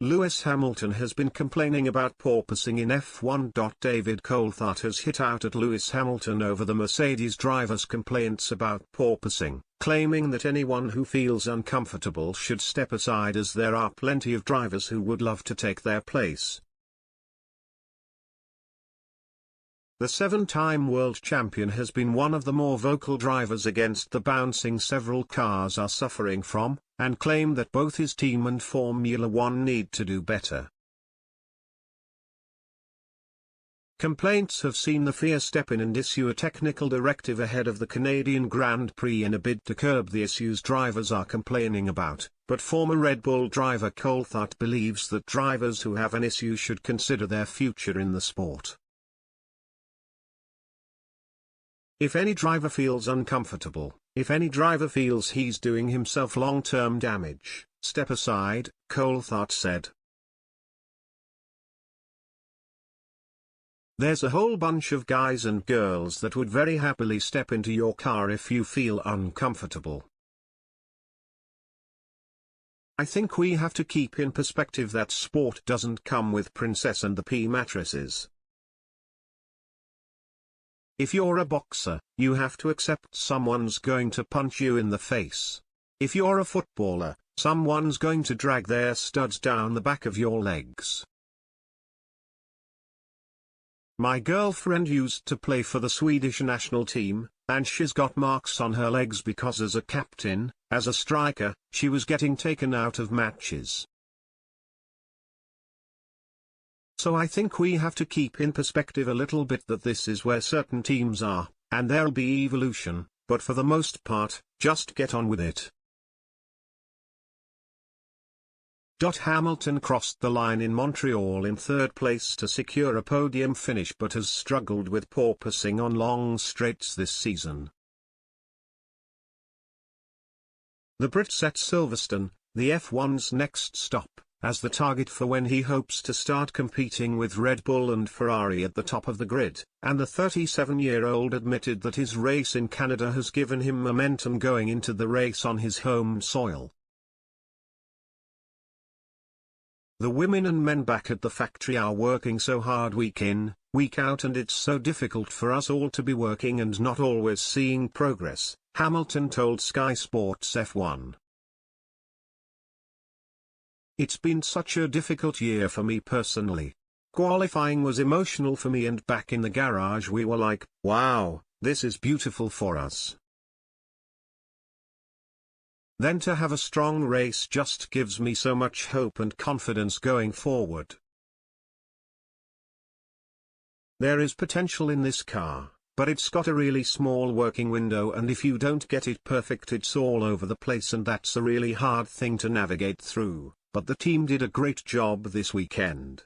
Lewis Hamilton has been complaining about porpoising in F1. David Coulthard has hit out at Lewis Hamilton over the Mercedes driver's complaints about porpoising, claiming that anyone who feels uncomfortable should step aside as there are plenty of drivers who would love to take their place. The 7-time world champion has been one of the more vocal drivers against the bouncing several cars are suffering from, and claimed that both his team and Formula One need to do better. Complaints have seen the FIA step in and issue a technical directive ahead of the Canadian Grand Prix in a bid to curb the issues drivers are complaining about, but former Red Bull driver Coulthard believes that drivers who have an issue should consider their future in the sport. If any driver feels uncomfortable, if any driver feels he's doing himself long-term damage, step aside, Coulthard said. There's a whole bunch of guys and girls that would very happily step into your car if you feel uncomfortable. I think we have to keep in perspective that sport doesn't come with Princess and the Pea mattresses. If you're a boxer, you have to accept someone's going to punch you in the face. If you're a footballer, someone's going to drag their studs down the back of your legs. My girlfriend used to play for the Swedish national team, and she's got marks on her legs because as a captain, as a striker, she was getting taken out of matches. So I think we have to keep in perspective a little bit that this is where certain teams are, and there'll be evolution, but for the most part, just get on with it. Hamilton crossed the line in Montreal in third place to secure a podium finish but has struggled with porpoising on long straights this season. The Brit set Silverstone, the F1's next stop, as the target for when he hopes to start competing with Red Bull and Ferrari at the top of the grid, and the 37-year-old admitted that his race in Canada has given him momentum going into the race on his home soil. The women and men back at the factory are working so hard week in, week out, and it's so difficult for us all to be working and not always seeing progress, Hamilton told Sky Sports F1. It's been such a difficult year for me personally. Qualifying was emotional for me, and back in the garage we were like, wow, this is beautiful for us. Then to have a strong race just gives me so much hope and confidence going forward. There is potential in this car, but it's got a really small working window, and if you don't get it perfect it's all over the place, and that's a really hard thing to navigate through. But the team did a great job this weekend.